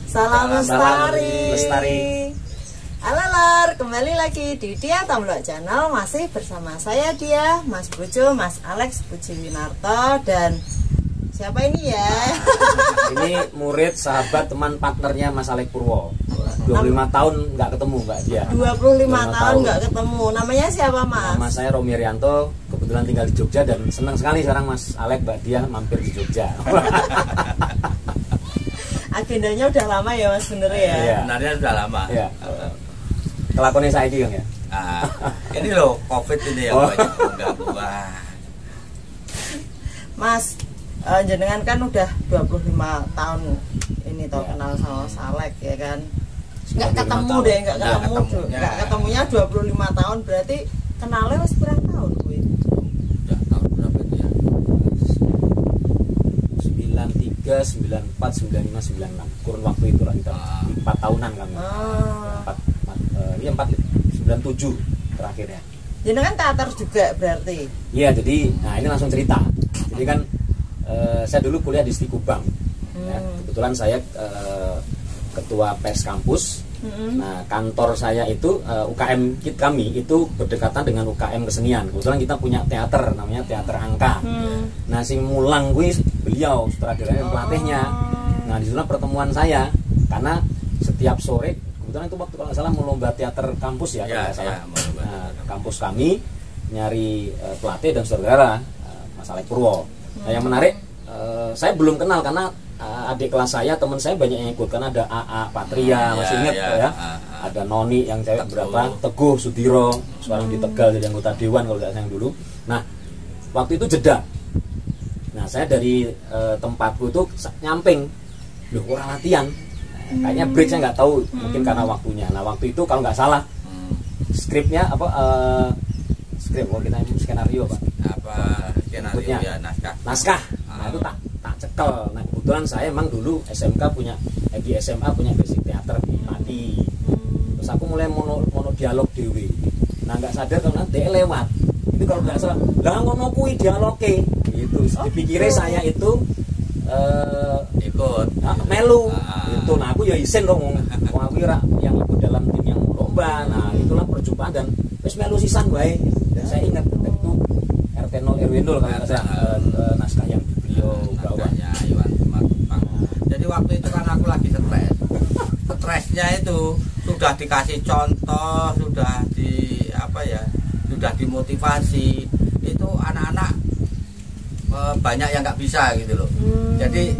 Salam lestari. Lestari. Halo lor, kembali lagi di Dia Tomlok Channel. Masih bersama saya Dia, Mas Bojo, Mas Alex Puji Winarto. Dan siapa ini ya? Ini murid, sahabat, teman, partnernya Mas Alex Purwo. 25 tahun nggak ketemu Mbak Dia. 25 tahun nggak ketemu. Namanya siapa Mas? Nama saya Romi Rianto, kebetulan tinggal di Jogja dan senang sekali sekarang Mas Alex Mbak Dia mampir di Jogja. Agendanya udah lama ya Mas, bener ya? Iya. Sebenarnya sudah lama. Iya. Kelakuannya saya Kang ya. Ini loh COVID ini ya, banyak mengganggu. Mas, jenengan kan udah 25 tahun ini toh kenal sama Mas Alex ya kan? Nggak ketemu deh, nggak ketemunya 25 tahun, berarti kenalnya mas berapa tahun gue? Udah tahun berapa itu ya? 93, 94, 95, 96. Kurun waktu itulah kita 4 tahunan kami. 97 terakhir ya. Jenengan teater juga berarti? Iya, jadi nah ini langsung cerita. Jadi kan saya dulu kuliah di Stikubang. Ya, kebetulan saya ketua pers kampus. Nah, kantor saya itu UKM kami itu berdekatan dengan UKM kesenian. Kebetulan kita punya teater namanya Teater Angka. Nah, sing mulang kuwi beliau sutradaranya dan pelatihnya. Nah, di sana pertemuan saya karena setiap sore kebetulan itu waktu kalau nggak salah mau lomba teater kampus ya, kalau nggak salah. Nah, kampus kami nyari pelatih dan saudara Mas Alex Purwo. Nah, yang menarik saya belum kenal karena adik kelas saya, teman saya banyak yang ikut, karena ada AA Patria, masih ingat ya, ada Noni yang cewek berapa, Teguh Sudiro sekarang di Tegal jadi anggota dewan kalau tidak salah yang dulu. Nah, waktu itu jeda. Nah, saya dari tempatku itu nyamping, loh orang latihan, kayaknya break, saya nggak tahu, mungkin karena waktunya. Nah, waktu itu kalau nggak salah skripnya apa, skrip kalau kita itu skenario pak, Skenario ya, naskah. Nah, itu tak cekel. Nah, kebetulan saya emang dulu SMK punya di SMA punya basic teater di Pati. Terus aku mulai mono dialog dewe. Nah, nggak sadar kalau nanti lewat. Itu kalau nggak salah, lah ngono kuwi dialoge. Gitu. Dipikirnya saya itu ikut melu. Itu. Nah, aku ya isin dong. Wong aku yang ikut dalam tim yang lomba. Nah, itulah perjumpaan dan wis melu sisan wae. Dan saya ingat itu RT0 RW 0 kalau nggak salah naskah yang beliau bawa. Jadi waktu itu kan aku lagi stresnya itu sudah dikasih contoh, sudah sudah dimotivasi, itu anak-anak banyak yang nggak bisa gitu loh. Jadi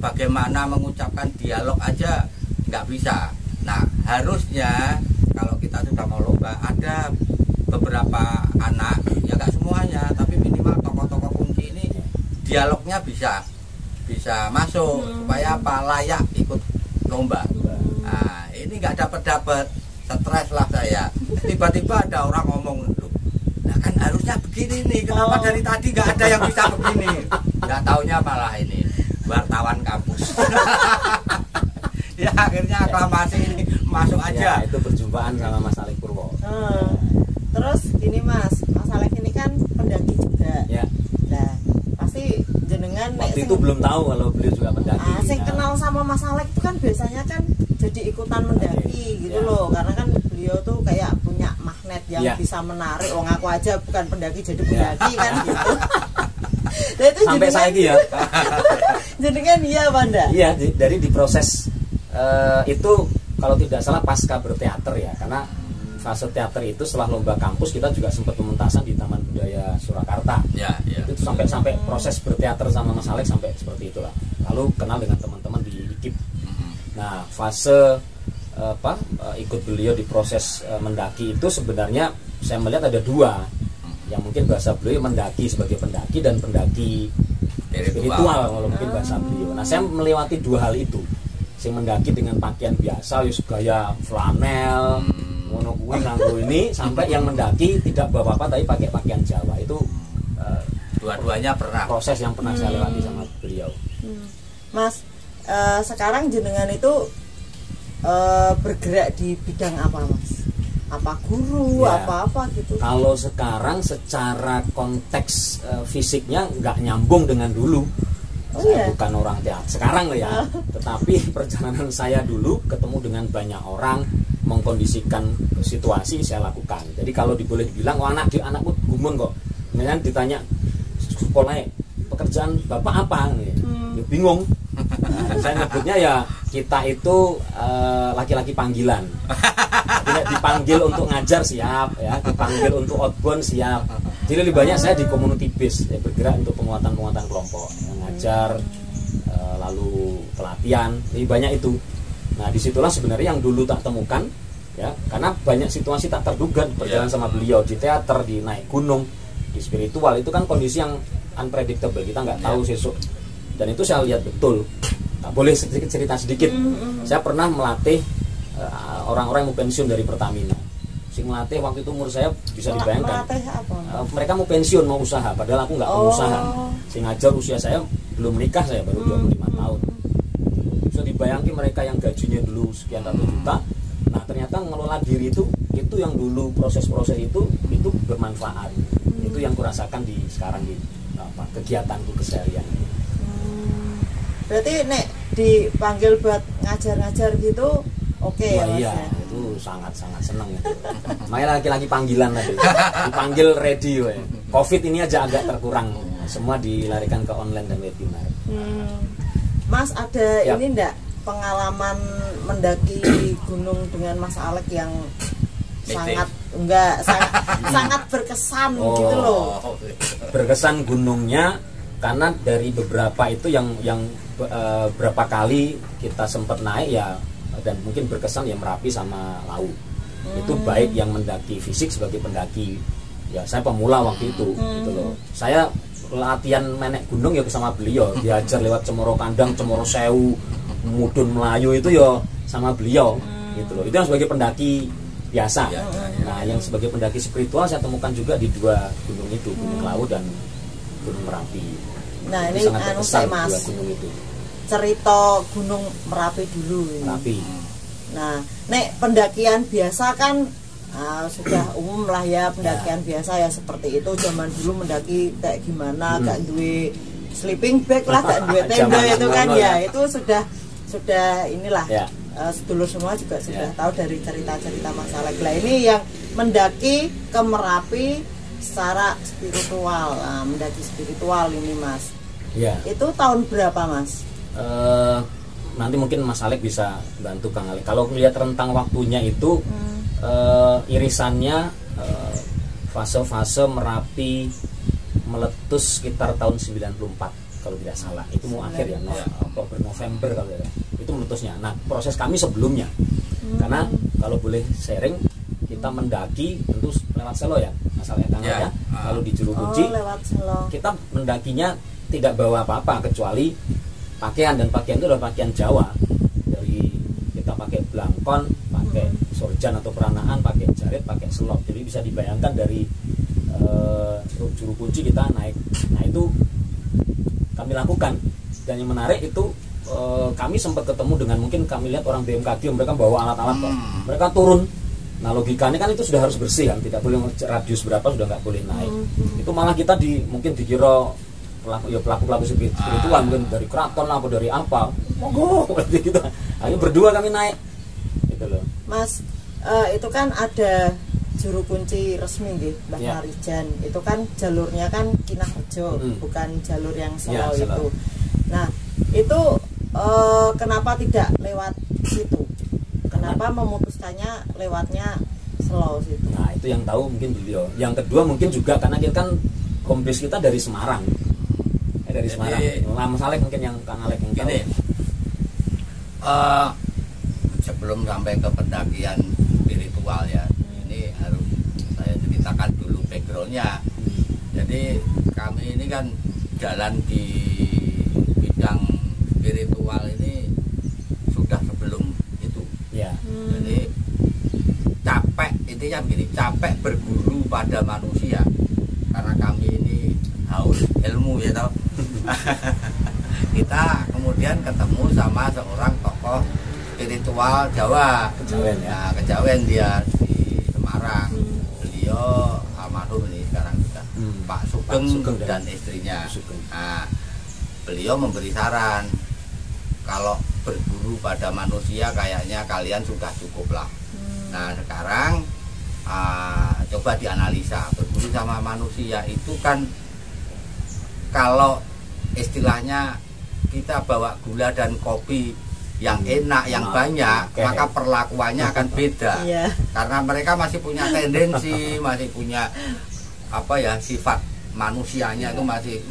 bagaimana mengucapkan dialog aja nggak bisa. Nah, harusnya kalau kita sudah mau lomba ada beberapa anak, ya nggak semuanya, tapi minimal tokoh-tokoh kunci ini dialognya bisa masuk supaya apa, layak ikut lomba. Nah, ini nggak dapat stres lah saya. Tiba-tiba ada orang ngomong, nah kan harusnya begini nih, kenapa dari tadi nggak ada yang bisa begini? Nggak taunya malah ini wartawan kampus. Ya akhirnya aklamasi ini masuk aja. Ya, itu perjumpaan sama Mas Alex Purwo. Terus gini Mas Alex ini kan pendaki juga. Ya. Nah, pasti jenengan waktu itu belum tahu kalau beliau juga pendaki. Sing kenal sama Mas Alex itu kan biasanya kan jadi ikutan mendaki gitu loh, karena kan beliau tuh kayak punya magnet yang bisa menarik. Wong aku aja bukan pendaki jadi pendaki kan gitu. Nah, itu sampai saya ya. Jenengan iya Banda? Iya, dari di proses itu kalau tidak salah pasca berteater ya, karena fase teater itu setelah lomba kampus kita juga sempat pementasan di Taman Budaya Surakarta. Itu sampai proses berteater sama Mas Alex sampai seperti itulah. Lalu kenal dengan teman-teman di IKIP. Nah, fase ikut beliau di proses mendaki itu sebenarnya saya melihat ada dua. Yang mungkin bahasa beliau mendaki sebagai pendaki dan pendaki spiritual kalau mungkin bahasa beliau. Nah, saya melewati dua hal itu. Saya mendaki dengan pakaian biasa, gaya flanel, ngono kuwi nganggo ini, sampai yang mendaki tidak bawa apa tapi pakai pakaian Jawa. Itu dua-duanya pernah proses yang pernah saya lewati sama beliau. Mas, sekarang jenengan itu bergerak di bidang apa Mas? Apa guru, apa gitu? Kalau sekarang secara konteks fisiknya nggak nyambung dengan dulu. Saya bukan orang teater sekarang loh ya, tetapi perjalanan saya dulu ketemu dengan banyak orang, mengkondisikan situasi saya lakukan. Jadi kalau boleh dibilang, oh anakku gumun kok, kemudian ditanya sekolahnya pekerjaan bapak apa, ya, bingung. Nah, saya nyebutnya ya kita itu laki-laki panggilan. Jadi dipanggil untuk ngajar siap, ya, dipanggil untuk outbound siap. Jadi lebih banyak saya di community base, ya, bergerak untuk penguatan kelompok, mengajar, lalu pelatihan, lebih banyak itu. Nah disitulah sebenarnya yang dulu tak temukan, ya, karena banyak situasi tak terduga berjalan sama beliau di teater, di naik gunung, di spiritual, itu kan kondisi yang unpredictable, kita nggak tahu sesuk. Dan itu saya lihat betul. Nah, boleh cerita sedikit. Saya pernah melatih orang-orang yang mau pensiun dari Pertamina. Sing melatih waktu itu umur saya bisa dibayangkan. Mereka mau pensiun, mau usaha, padahal aku nggak pengusaha. Sing ngajar usia saya belum menikah, saya baru 25 tahun. Bisa dibayangkan mereka yang gajinya dulu sekian ratus juta. Nah ternyata ngelola diri itu yang dulu proses-proses itu bermanfaat. Itu yang kurasakan sekarang di kegiatanku keseharian. Berarti nek dipanggil buat ngajar-ngajar gitu, oke ya Mas? Iya, itu sangat-sangat seneng itu. Makanya laki-laki panggilan tadi, dipanggil ready. Covid ini aja agak terkurang, semua dilarikan ke online dan webinar. Mas ada ini enggak pengalaman mendaki gunung dengan Mas Alek yang sangat berkesan gitu loh? Berkesan gunungnya karena dari beberapa itu yang berapa kali kita sempat naik ya, dan mungkin berkesan ya Merapi sama Lawu. Itu baik yang mendaki fisik sebagai pendaki, ya saya pemula waktu itu gitu loh. Saya latihan menek gunung ya bersama beliau, diajar lewat Cemoro Kandang, Cemoro Sewu, Mudun Melayu itu ya sama beliau gitu loh. Itu yang sebagai pendaki biasa. Nah yang sebagai pendaki spiritual saya temukan juga di dua gunung itu, Gunung Lawu dan Gunung Merapi. Nah ini saya Mas, cerita Gunung Merapi dulu ini. Merapi. Nah nek pendakian biasa kan sudah umum lah ya, pendakian biasa ya seperti itu. Zaman dulu mendaki kayak gimana, gak duwe sleeping bag lah, gak duwe tenda itu kan ya, itu sudah inilah ya. Sedulur semua juga sudah tahu dari cerita-cerita Mas Alek. Lah ini yang mendaki ke Merapi secara spiritual, mendaki spiritual ini Mas. Ya. Itu tahun berapa Mas? Nanti mungkin Mas Alek bisa bantu Kang Alek. Kalau melihat rentang waktunya itu irisannya fase-fase Merapi meletus sekitar tahun 94 kalau tidak salah. Itu mau akhir ya, Oktober November kalau ya. Itu meletusnya. Nah proses kami sebelumnya, karena kalau boleh sharing, kita mendaki tentu lewat Selo ya, asalnya Kang ya. Lalu di Juru Kunci kita mendakinya tidak bawa apa-apa kecuali pakaian, dan pakaian itu adalah pakaian Jawa. Dari kita pakai blangkon, pakai sorjan atau peranaan, pakai jarit, pakai selop. Jadi bisa dibayangkan dari Juru Kunci kita naik. Nah itu kami lakukan, dan yang menarik itu kami sempat ketemu dengan, mungkin kami lihat orang BMKG, mereka bawa alat-alat kok. Mereka turun. Nah logikanya kan itu sudah harus bersih kan, tidak boleh radius berapa sudah nggak boleh naik. Itu malah kita mungkin dikira pelaku spiritual, mungkin dari keraton lah, atau dari apa, monggo gitu. Ayo berdua kami naik gitu loh Mas. Itu kan ada Juru Kunci resmi gitu, Mbah Marijan. Itu kan jalurnya kan Kinarjo, bukan jalur yang Selo itu. Nah itu kenapa tidak lewat situ? Kenapa memutuskannya lewatnya Selo situ? Nah itu yang tahu mungkin beliau. Yang kedua mungkin juga karena kita kan home base kita dari Semarang. Dari Semarang. Mas Alek mungkin yang Kang Alek yang tahu. Sebelum sampai ke pendakian spiritual ya, ini harus saya ceritakan dulu backgroundnya. Jadi kami ini kan jalan di bidang spiritual ini sudah sebelum itu. Jadi capek, intinya begini, capek berguru pada manusia, karena kami ini haus ilmu ya toh. Kita kemudian ketemu sama seorang tokoh spiritual Jawa, Kejawen ya. Kejawen dia di Semarang. Beliau almarhum ini sekarang juga, Pak Sugeng dan istrinya. Sugeng. Nah, beliau memberi saran, kalau berburu pada manusia kayaknya kalian sudah cukup lah. Nah sekarang coba dianalisa, berburu sama manusia itu kan, kalau istilahnya kita bawa gula dan kopi yang enak, yang banyak, maka perlakuannya akan beda. Karena mereka masih punya tendensi, masih punya apa ya, sifat manusianya itu masih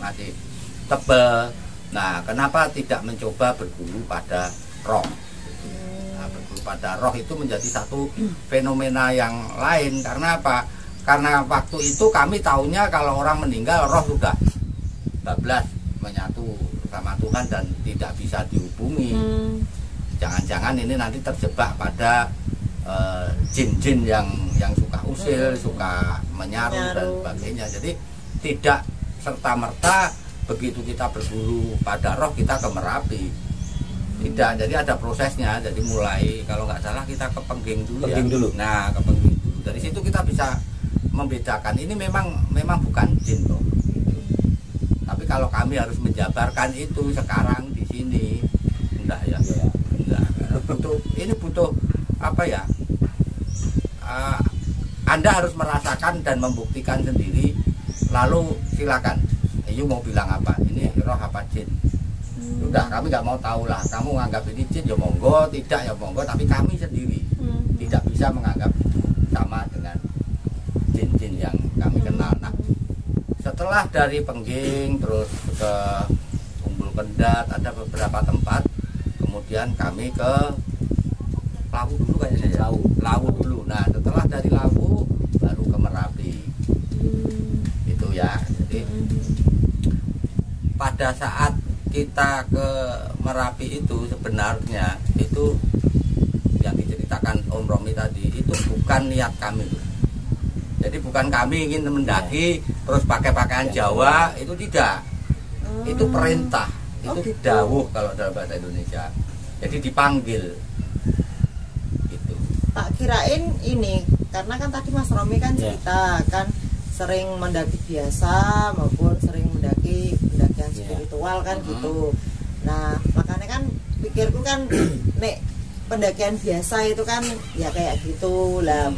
tebal. Nah, kenapa tidak mencoba berburu pada roh? Nah, berburu pada roh itu menjadi satu fenomena yang lain. Karena apa? Karena waktu itu kami tahunya kalau orang meninggal roh sudah bablas menyatu sama Tuhan dan tidak bisa dihubungi. Jangan-jangan ini nanti terjebak pada jin-jin yang suka usil, suka menyaru dan sebagainya. Jadi tidak serta-merta begitu kita berburu pada roh kita ke Merapi. Tidak, jadi ada prosesnya. Jadi mulai, kalau nggak salah kita ke Pengging dulu. Nah, ke Pengging dulu. Dari situ kita bisa membedakan ini memang bukan jin loh. Tapi kalau kami harus menjabarkan itu sekarang di sini, enggak ya. Enggak. Ini butuh apa ya? Anda harus merasakan dan membuktikan sendiri. Lalu silakan. Ayo mau bilang apa? Ini roh apa jin? Sudah, kami nggak mau tahu lah. Kamu menganggap ini jin ya monggo, tidak ya monggo. Tapi kami sendiri tidak bisa menganggap sama dengan jin-jin yang kami kenal. Nah, setelah dari Pengging terus ke Umbul Kendat, ada beberapa tempat. Kemudian kami ke Lawu dulu kayaknya ya. Lawu dulu. Nah, setelah dari Lawu baru ke Merapi. Itu ya. Jadi pada saat kita ke Merapi itu sebenarnya itu yang diceritakan Om Romi tadi itu bukan niat kami. Jadi bukan kami ingin mendaki terus pakai pakaian Jawa, itu tidak. Itu perintah, itu dawuh kalau dalam bahasa Indonesia. Jadi dipanggil. Gitu. Tak kirain ini, karena kan tadi Mas Romi kan cerita kan sering mendaki biasa maupun sering mendaki pendakian spiritual kan gitu. Nah makanya kan pikirku kan nek pendakian biasa itu kan ya kayak gitu lah.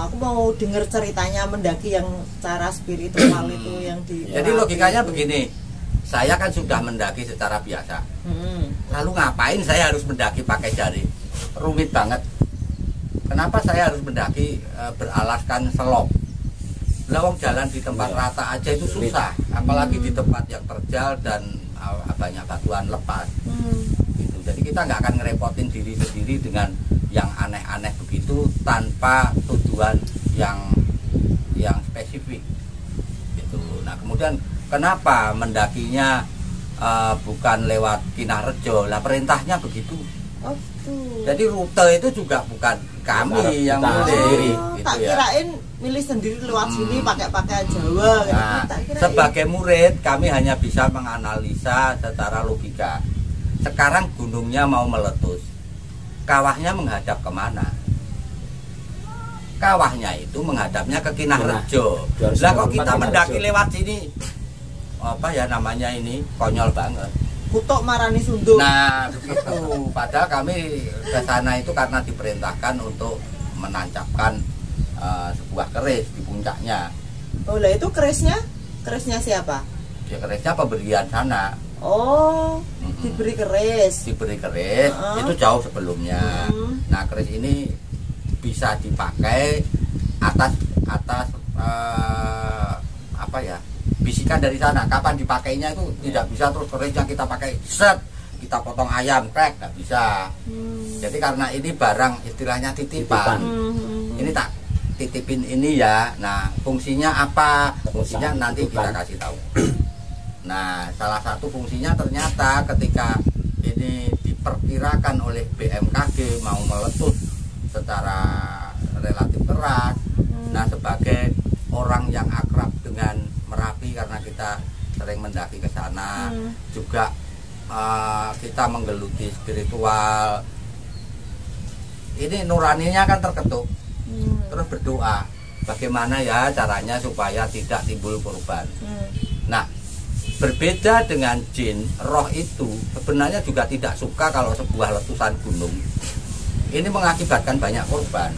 Aku mau denger ceritanya mendaki yang cara spiritual itu yang di. Jadi logikanya itu begini, saya kan sudah mendaki secara biasa. Lalu ngapain saya harus mendaki pakai jari? Rumit banget. Kenapa saya harus mendaki beralaskan selop? Lawang jalan di tempat rata aja itu susah, apalagi di tempat yang terjal dan banyak batuan lepas. Gitu. Jadi kita nggak akan ngerepotin diri sendiri dengan yang aneh-aneh begitu tanpa tujuan yang spesifik. Gitu. Nah kemudian kenapa mendakinya bukan lewat Kinarjo? Lah perintahnya begitu. Jadi rute itu juga bukan kami yang milih. Gitu tak kirain milih sendiri lewat sini pakai pakaian Jawa. Nah, sebagai murid kami hanya bisa menganalisa secara logika. Sekarang gunungnya mau meletus, kawahnya menghadap kemana? Kawahnya itu menghadapnya ke Kinarjo. Lah kok kita mendaki lewat sini, apa ya namanya ini, konyol banget. Kutuk marani sunduk. Nah begitu. Padahal kami ke sana itu karena diperintahkan untuk menancapkan sebuah keris di puncaknya. Oh lah itu kerisnya siapa? Ya kerisnya pemberian sana. Oh diberi keris. Diberi keris itu jauh sebelumnya. Nah keris ini bisa dipakai atas apa ya, bisikan dari sana. Kapan dipakainya itu tidak bisa terus kerisnya kita pakai set kita potong ayam krek, nggak bisa. Jadi karena ini barang istilahnya titipan. Ini tak titipin ini ya. Nah fungsinya apa? Fungsinya nanti kita kasih tahu. Nah salah satu fungsinya ternyata ketika ini diperkirakan oleh BMKG mau meletus secara relatif keras. Nah sebagai orang yang akrab dengan Merapi karena kita sering mendaki ke sana, juga kita menggeluti spiritual. Ini nuraninya kan terketuk. Terus berdoa bagaimana ya caranya supaya tidak timbul korban. Nah berbeda dengan jin, roh itu sebenarnya juga tidak suka kalau sebuah letusan gunung ini mengakibatkan banyak korban.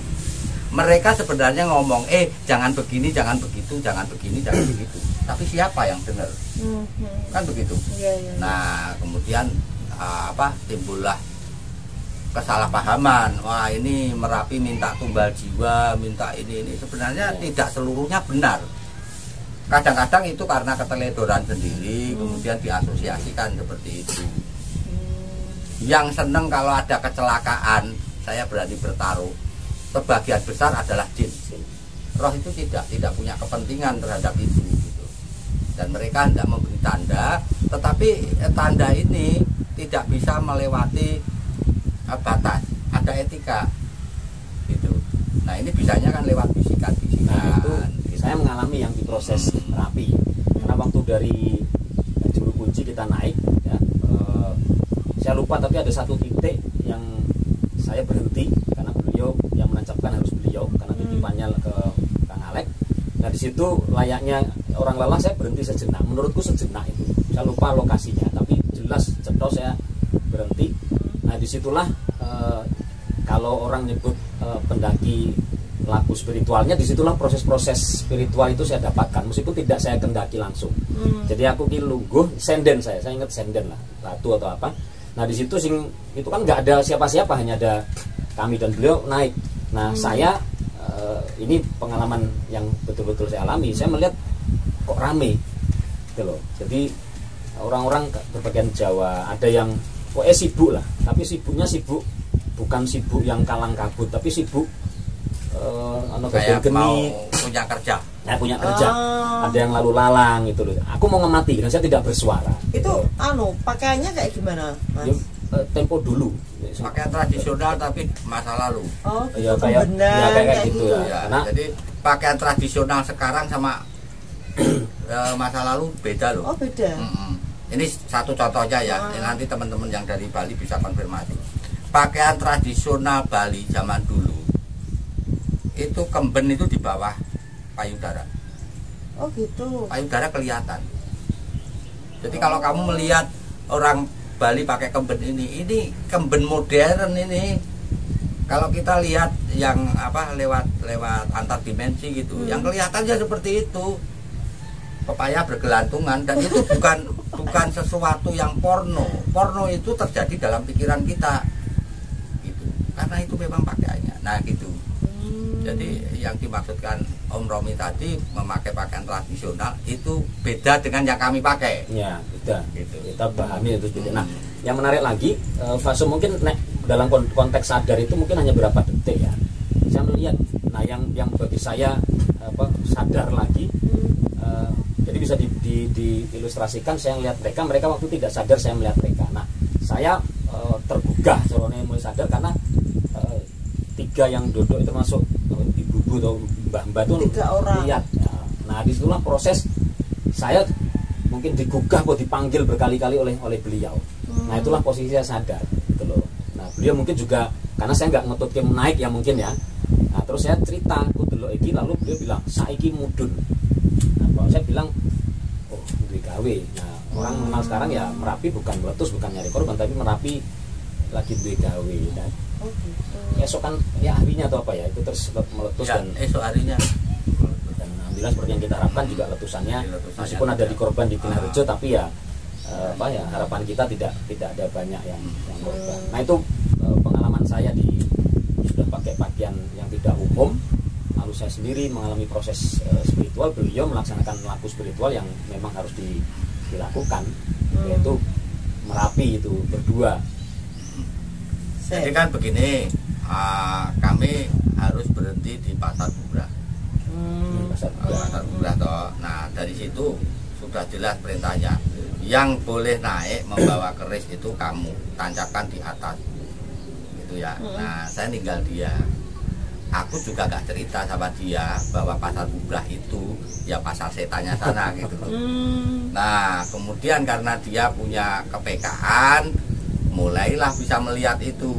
Mereka sebenarnya ngomong, jangan begini, jangan begitu, jangan begini, jangan begitu. Tapi siapa yang dengar? Kan begitu. Nah, kemudian timbullah kesalahpahaman. Wah, ini Merapi minta tumbal jiwa, minta ini. Sebenarnya tidak seluruhnya benar. Kadang-kadang itu karena keteledoran sendiri, kemudian diasosiasikan seperti itu. Yang seneng kalau ada kecelakaan, saya berani bertaruh, sebagian besar adalah jin. Roh itu tidak punya kepentingan terhadap itu, gitu. Dan mereka hendak memberi tanda, tetapi tanda ini tidak bisa melewati batas, ada etika, gitu. Nah, ini bisanya kan lewat bisikan-bisikan. Nah, itu saya mengalami yang di proses Merapi, karena waktu dari Juru Kunci kita naik, ya, saya lupa, tapi ada satu titik yang saya berhenti karena beliau yang menancapkan harus beliau karena titipannya ke Kang Alek. Nah, di situ layaknya orang lelah saya berhenti sejenak. Menurutku sejenak itu. Saya lupa lokasinya, tapi jelas cetos saya berhenti. Nah, disitulah kalau orang nyebut pendaki laku spiritualnya, disitulah proses-proses spiritual itu saya dapatkan, meskipun tidak saya kendaki langsung. Jadi aku lungguh senden, saya ingat senden lah, ratu atau apa. Nah, di situ itu kan nggak ada siapa-siapa, hanya ada kami dan beliau naik. Nah, saya ini pengalaman yang betul-betul saya alami. Saya melihat kok rame, gitu loh. Jadi orang-orang berbagian Jawa, ada yang sibuk lah, tapi sibuknya bukan sibuk yang kalang kabut, tapi sibuk kayak mau punya kerja. Ya, punya kerja. Ada yang lalu lalang gitu loh. Aku mau ngemati dan saya tidak bersuara. Itu pakaiannya kayak gimana, Mas? Ya, tempo dulu. Pakaian tradisional tapi masa lalu. Oh, ya, kayak gitu ya. Karena jadi pakaian tradisional sekarang sama masa lalu beda loh. Oh, beda. Ini satu contohnya ya. Nanti teman-teman yang dari Bali bisa konfirmasi. Pakaian tradisional Bali zaman dulu itu kemben itu di bawah payudara. Oh, gitu. Payudara kelihatan. Jadi kalau kamu melihat orang Bali pakai kemben ini kemben modern ini. Kalau kita lihat yang lewat antar dimensi gitu, yang kelihatannya seperti itu. Pepaya bergelantungan, dan itu bukan sesuatu yang porno. Porno itu terjadi dalam pikiran kita. Gitu. Karena itu memang pakaiannya. Nah, gitu. Jadi yang dimaksudkan Om Romi tadi memakai pakaian tradisional itu beda dengan yang kami pakai. Ya, beda. Gitu. Kita pahami itu beda. Nah, yang menarik lagi, fase mungkin dalam konteks sadar itu mungkin hanya berapa detik ya. Saya melihat, nah yang bagi saya sadar lagi, jadi bisa diilustrasikan. Saya melihat mereka waktu tidak sadar, saya melihat mereka. Nah, saya tergugah soalnya mulai sadar karena tiga yang duduk itu termasuk ibu-ibu atau mbah-mbah itu lihat. Nah, disitulah proses saya mungkin digugah kok dipanggil berkali-kali oleh beliau. Nah, itulah posisi saya sadar gitu loh. Nah, beliau mungkin juga karena saya nggak ngetut tim naik ya mungkin ya. Nah, terus saya cerita aku delok iki, lalu beliau bilang saiki mudun. Nah, kalau saya bilang duwe gawe. Nah, orang mengenal sekarang ya Merapi bukan meletus, bukan nyari korban, tapi Merapi lagi duwe gawe. Dan esok kan ya harinya atau apa ya itu terus meletus ya, dan esok harinya. Dan alhamdulillah seperti yang kita harapkan juga letusannya meskipun ada di korban di Tingharjo, tapi ya harapan kita tidak ada banyak yang korban. Nah, itu pengalaman saya sudah pakai pakaian yang tidak umum, lalu saya sendiri mengalami proses spiritual, beliau melaksanakan laku spiritual yang memang harus dilakukan, yaitu Merapi itu berdua. Jadi kan begini, kami harus berhenti di Pasar Bubrah. Pasar Bubrah toh. Nah, dari situ sudah jelas perintahnya. Yang boleh naik membawa keris itu kamu, tancapkan di atas. Gitu ya. Nah, saya tinggal dia. Aku juga gak cerita sama dia bahwa Pasar Bubrah itu ya pasar setannya sana gitu. Nah, kemudian karena dia punya kepekaan, mulailah bisa melihat itu.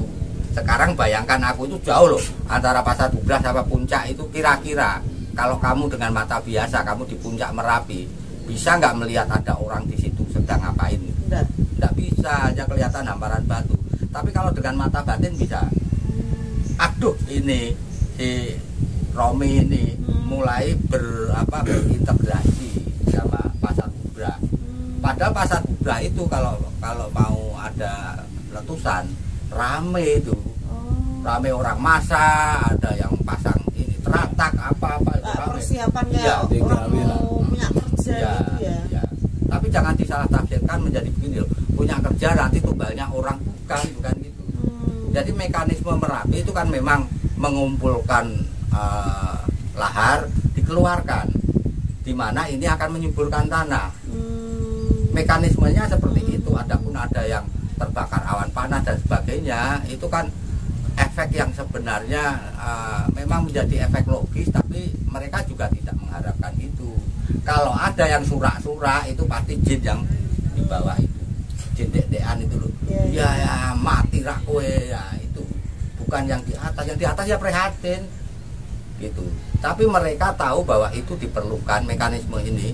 Sekarang bayangkan aku itu jauh loh antara Pasar Bubrah sama puncak itu, kira-kira kalau kamu dengan mata biasa kamu di puncak Merapi bisa nggak melihat ada orang di sedang ngapain. Enggak bisa, hanya kelihatan hamparan batu. Tapi kalau dengan mata batin bisa. Aduh, ini si Romi ini mulai berintegrasi sama pasar Kubra. Padahal pasar Kubra itu kalau mau ada letusan rame itu. Rame orang masa, ada yang pasang ini teratak apa-apa itu rame. Persiapannya ya, orang mau punya kerja ya, gitu ya. Ya. Tapi jangan disalah tafsirkan menjadi begini loh. Punya kerja nanti tuh banyak orang, bukan gitu. Jadi mekanisme Merapi itu kan memang mengumpulkan lahar, dikeluarkan, di mana ini akan menyuburkan tanah. Mekanismenya seperti itu. Adapun ada yang terbakar awan panas dan sebagainya, itu kan efek yang sebenarnya memang menjadi efek logis, tapi mereka juga tidak mengharapkan itu. Kalau ada yang surak-surak itu pasti jin yang di bawah itu, jin dek-dekan itu loh. Ya mati rak kowe ya itu. Bukan yang di atas. Yang di atas ya prihatin gitu. Tapi mereka tahu bahwa itu diperlukan, mekanisme ini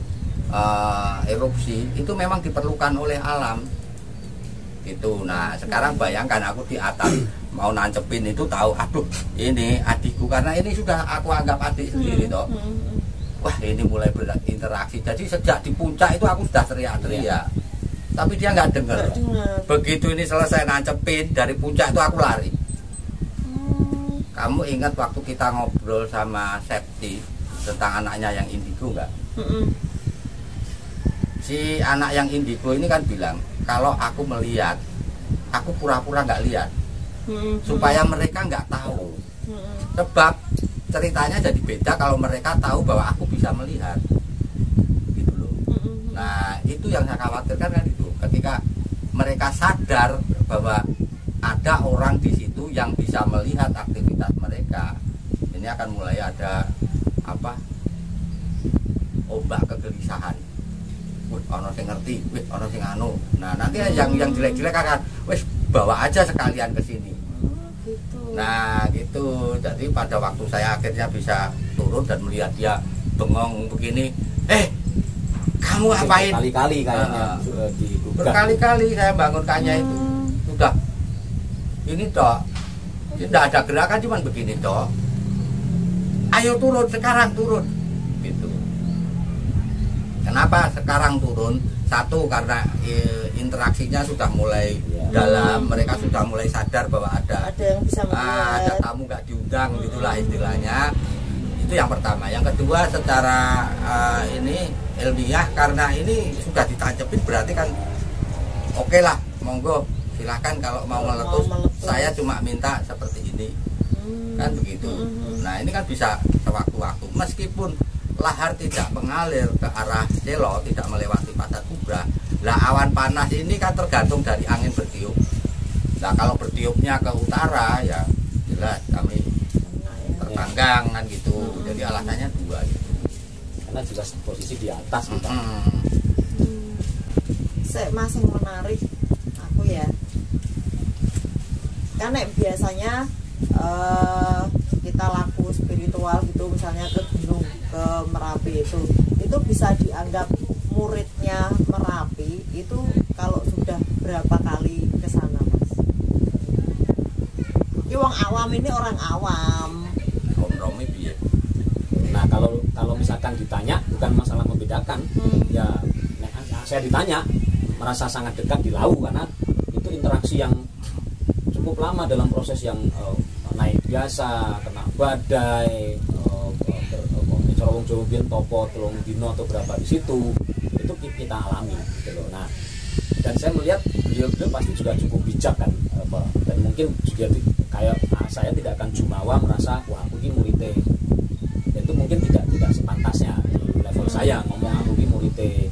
erupsi itu memang diperlukan oleh alam gitu. Nah sekarang bayangkan aku di atas mau nancepin itu, tahu aduh ini adikku, karena ini sudah aku anggap adik sendiri toh. Wah ini mulai berinteraksi. Jadi sejak di puncak itu aku sudah teriak-teriak, tapi dia nggak dengar. Begitu ini selesai nancepin dari puncak itu aku lari. Kamu ingat waktu kita ngobrol sama Septi tentang anaknya yang indigo nggak? Si anak yang indigo ini kan bilang, kalau aku melihat, aku pura-pura nggak lihat, supaya mereka nggak tahu. Sebab ceritanya jadi beda kalau mereka tahu bahwa aku bisa melihat, gitu loh. Nah itu yang saya khawatirkan kan itu. Ketika mereka sadar bahwa ada orang di situ yang bisa melihat aktivitas mereka, ini akan mulai ada ombak kegelisahan. Ono sing ngerti, ono sing anu. Nah nanti yang jelek-jelek akan wes bawa aja sekalian ke sini. Gitu. Nah gitu. Jadi pada waktu saya akhirnya bisa turun dan melihat dia bengong begini, kamu ngapain? Berkali-kali kayaknya berkali-kali saya bangunkannya itu. Sudah ini toh, tidak ada gerakan, cuman begini toh. Ayo turun sekarang, turun gitu. Kenapa sekarang turun? Satu, karena interaksinya sudah mulai dalam, mereka sudah mulai sadar bahwa ada yang bisa ada tamu nggak diundang, gitulah istilahnya. Itu yang pertama. Yang kedua, secara ini ilmiah, karena ini sudah ditancepin berarti kan oke lah, monggo silahkan kalau mau meletus, saya cuma minta seperti ini, kan begitu. Nah ini kan bisa sewaktu-waktu, meskipun lahar tidak mengalir ke arah Selo, tidak melewati pasar Kubra. Lah awan panas ini kan tergantung dari angin bertiup. Nah kalau bertiupnya ke utara ya jelas kami tertanggang kan gitu. Jadi alasannya dua gitu. Karena juga posisi di atas kita. Masih menarik aku ya. Kan biasanya kita laku spiritual gitu, misalnya ke gunung, ke Merapi itu bisa dianggap muridnya Merapi itu kalau sudah berapa kali ke sana, Mas? Ini wong awam, ini orang awam. Romi piye? Nah, kalau misalkan ditanya, bukan masalah membedakan, ya saya ditanya merasa sangat dekat di Lau karena itu interaksi yang cukup lama dalam proses yang naik biasa, kena badai, corong Jawa Bian topo telung dino atau berapa di situ, itu kita alami gitu loh. Nah, dan saya melihat beliau pasti juga cukup bijak kan, dan mungkin juga kayak saya tidak akan jumawa merasa wah aku ini muridnya, itu mungkin tidak sepantasnya di level saya ngomong aku ini muridnya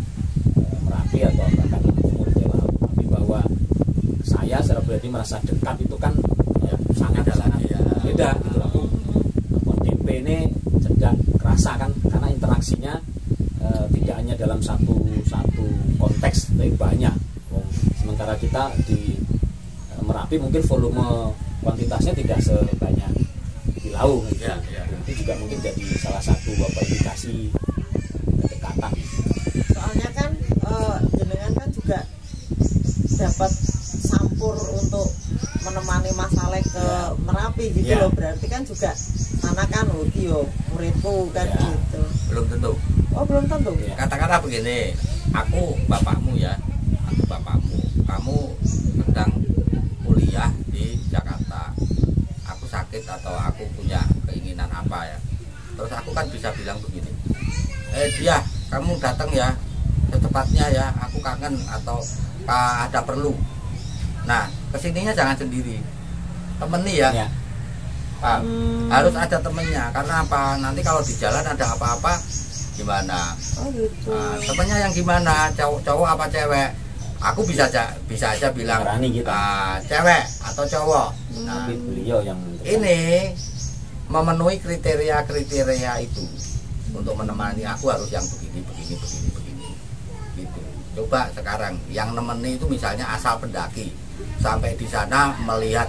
Merapi atau bahkan aku muridnya Lau, tapi bahwa saya secara pribadi merasa dekat itu kan ya, sangat beda gitu lah. DP ini sedang kerasa kan karena interaksinya tidak hanya dalam satu konteks tapi banyak. Sementara kita di Merapi mungkin volume kuantitasnya tidak sebanyak di Lau gitu. Itu juga mungkin jadi salah satu indikasi kedekatan. Soalnya kan jenengan kan juga dapat sampur untuk menemani Mas Alek ke Merapi gitu loh, berarti kan juga anak kan yo muridku kan gitu. Belum tentu. Oh belum tentu. Katakanlah begini, aku bapakmu ya, aku bapakmu, kamu sedang kuliah di Jakarta, aku sakit atau aku punya keinginan apa ya, terus aku kan bisa bilang begini, dia kamu datang ya secepatnya ya, aku kangen atau ada perlu. Nah kesininya jangan sendiri, temeni ya. Harus ada temennya, karena apa, nanti kalau di jalan ada apa-apa gimana. Oh gitu. Temennya yang gimana, cowok apa cewek, aku bisa aja bilang gitu. Cewek atau cowok. Nah beliau yang ini memenuhi kriteria itu untuk menemani aku, harus yang begini gitu. Coba sekarang yang nemeni itu misalnya asal pendaki, sampai di sana melihat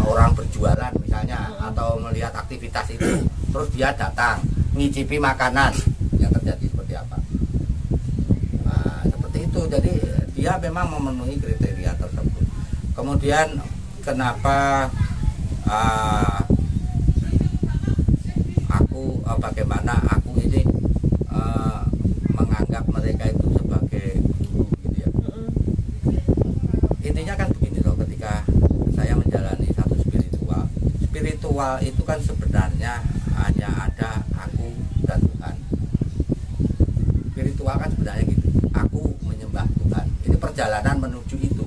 orang berjualan misalnya, atau melihat aktivitas itu, terus dia datang ngicipi makanan, yang terjadi seperti apa. Nah, seperti itu, jadi dia memang memenuhi kriteria tersebut. Kemudian kenapa bagaimana aku ini menganggap mereka itu sebagai guru gitu ya. Intinya kan begini loh, ketika saya menjalani satu spiritual itu kan sebenarnya hanya ada aku dan Tuhan. Spiritual kan sebenarnya gitu, aku menyembah Tuhan, ini perjalanan menuju itu.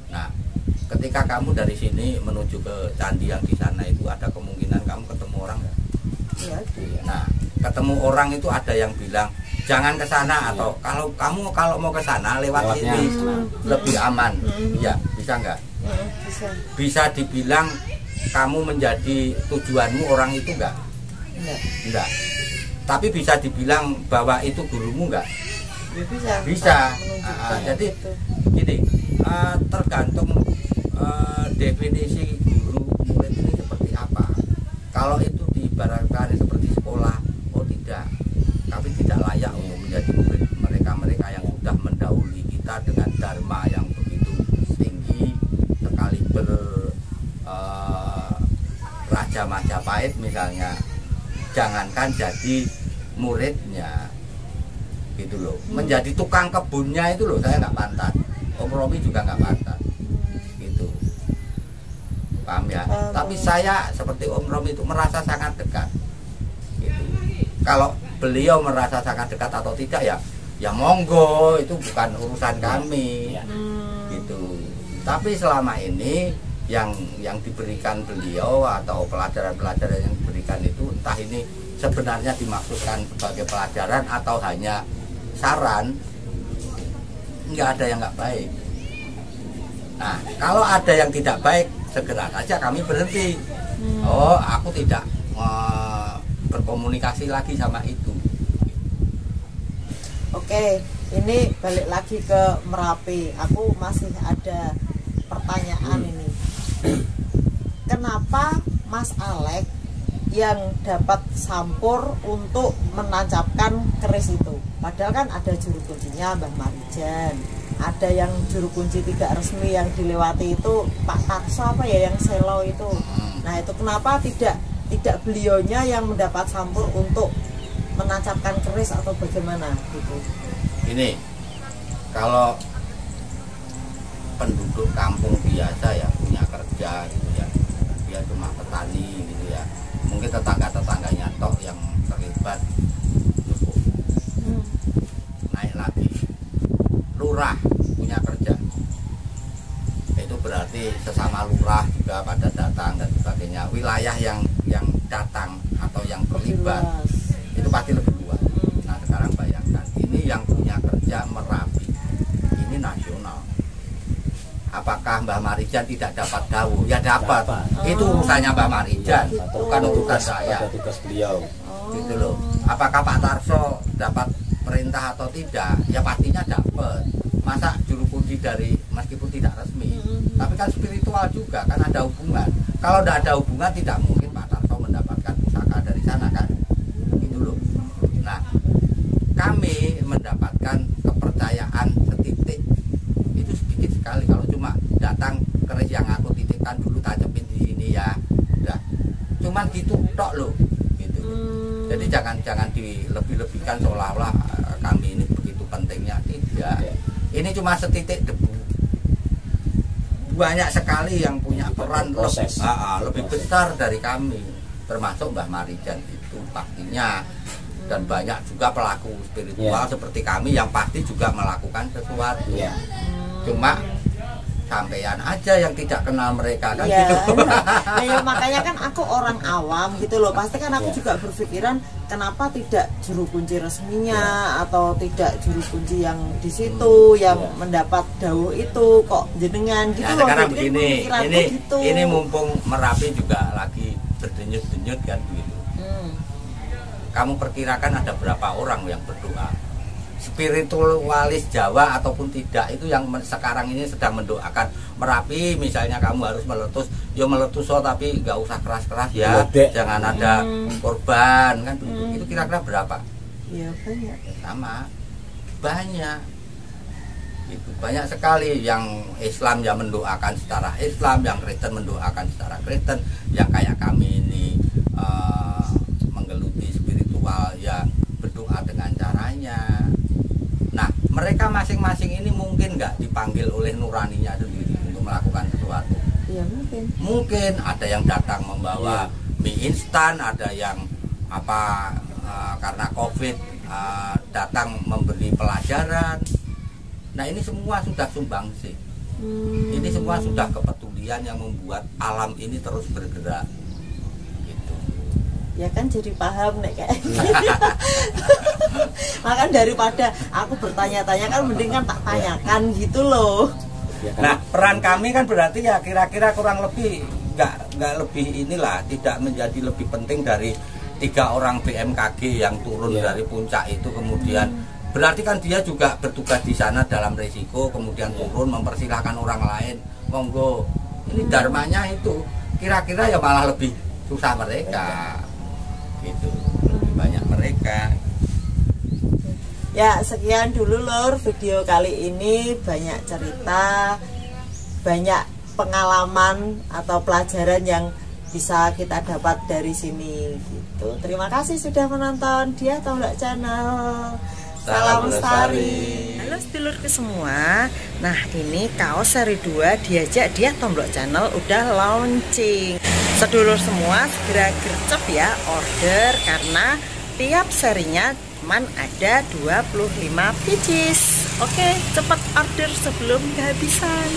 Nah ketika kamu dari sini menuju ke candi yang di sana itu, ada kemungkinan kamu ketemu orang nggak? Ya, nah ketemu orang itu ada yang bilang jangan ke sana, atau kalau mau ke sana lewat ini lebih aman. Ya bisa nggak? Bisa dibilang kamu menjadi tujuanmu orang itu enggak? Enggak. Tapi bisa dibilang bahwa itu gurumu enggak? Ya, bisa. Jadi gini, tergantung definisi guru murid ini seperti apa. Kalau itu diibaratkan seperti sekolah, oh tidak. Tapi tidak layak untuk menjadi murid mereka yang sudah mendahului kita dengan dharma yang begitu tinggi, sekali Raja Majapahit misalnya, jangankan jadi muridnya gitu loh, menjadi tukang kebunnya itu loh saya nggak pantas. Om Romi juga nggak pantas gitu, paham ya? Tapi saya seperti Om Romi itu merasa sangat dekat gitu. Kalau beliau merasa sangat dekat atau tidak ya monggo, itu bukan urusan kami gitu. Tapi selama ini yang diberikan beliau atau pelajaran-pelajaran yang diberikan itu, entah ini sebenarnya dimaksudkan sebagai pelajaran atau hanya saran, nggak ada yang nggak baik. Nah kalau ada yang tidak baik, segera saja kami berhenti. Oh aku tidak berkomunikasi lagi sama itu. Oke, ini balik lagi ke Merapi. Aku masih ada pertanyaan ini. Kenapa Mas Alek yang dapat sampur untuk menancapkan keris itu? Padahal kan ada juru kuncinya Mbah Marijan, ada yang juru kunci tidak resmi yang dilewati itu Pak Tarso apa ya, yang selo itu. Nah itu kenapa tidak beliaunya yang mendapat sampur untuk menancapkan keris atau bagaimana gitu? Ini kalau penduduk kampung biasa ya, punya kerja gitu ya, dia cuma petani gitu ya, mungkin tetangga-tetangganya toh yang terlibat cukup. Naik lagi lurah punya kerja, itu berarti sesama lurah juga pada datang dan sebagainya. Wilayah yang datang atau yang terlibat itu pasti lebih luas. Nah sekarang bayangkan, ini yang punya kerja Merapi, ini nasional. Apakah Mbah Marijan tidak dapat dawuh? Ya dapat. Itu urusannya Mbah Marijan, bukan urusan saya. Tugas beliau. Gitu loh. Apakah Pak Tarso dapat perintah atau tidak? Ya pastinya dapat. Masa juru kunci dari, meskipun tidak resmi, tapi kan spiritual juga, kan ada hubungan. Kalau tidak ada hubungan, tidak mungkin Pak Tarso mendapatkan pusaka dari sana kan. Gitu loh. Nah, kami mendapatkan kepercayaan setitik itu sedikit sekali. datang keris yang aku titipkan dulu tacepin di sini ya. Udah. Cuman gitu tok loh gitu. Jadi jangan dilebih-lebihkan seolah-olah kami ini begitu pentingnya, tidak. Ini cuma setitik debu. Banyak sekali yang punya peran lebih besar dari kami, termasuk Mbah Marijan itu pastinya. Dan banyak juga pelaku spiritual seperti kami yang pasti juga melakukan sesuatu. Cuma sampean aja yang tidak kenal mereka kan gitu. Ya, makanya kan aku orang awam gitu loh. Pasti kan aku juga berpikiran kenapa tidak juru kunci resminya atau tidak juru kunci yang di situ yang mendapat dawuh itu kok jenengan gitu loh. Sekarang begini, gitu. Ini mumpung Merapi juga lagi berdenyut-denyut kan begitu. Kamu perkirakan ada berapa orang yang berdoa? Spiritualis Jawa ataupun tidak itu yang sekarang ini sedang mendoakan Merapi, misalnya kamu harus meletus, ya meletus tapi nggak usah keras-keras ya, jangan ada korban kan itu kira-kira berapa? Ya banyak. Sama banyak, itu banyak sekali yang Islam yang mendoakan secara Islam, yang Kristen mendoakan secara Kristen, yang kayak kami ini menggeluti spiritual yang berdoa dengan caranya. Nah, mereka masing-masing ini mungkin nggak dipanggil oleh nuraninya sendiri untuk melakukan sesuatu. Iya mungkin. Mungkin ada yang datang membawa mie instan, ada yang karena COVID datang memberi pelajaran. Nah, ini semua sudah sumbangsi. Ini semua sudah kepedulian yang membuat alam ini terus bergerak. Ya kan jadi paham nek kayak makan daripada aku bertanya-tanya kan mending kan tak tanyakan gitu loh. Nah, peran kami kan berarti ya kira-kira kurang lebih nggak lebih inilah, tidak menjadi lebih penting dari 3 orang BMKG yang turun dari puncak itu. Kemudian berarti kan dia juga bertugas di sana dalam resiko, kemudian turun mempersilahkan orang lain monggo. Ini dharmanya itu kira-kira ya malah lebih susah mereka gitu, lebih banyak mereka. Ya sekian dulu lor video kali ini, banyak cerita, banyak pengalaman atau pelajaran yang bisa kita dapat dari sini gitu. Terima kasih sudah menonton Diah Tomblok Channel. Salam lestari. Halo sedulurku semua. Nah ini kaos seri 2 diajak Diah Tomblok Channel udah launching. Sedulur semua segera gercep ya order karena tiap serinya cuman ada 25 pieces. Oke, cepat order sebelum kehabisan.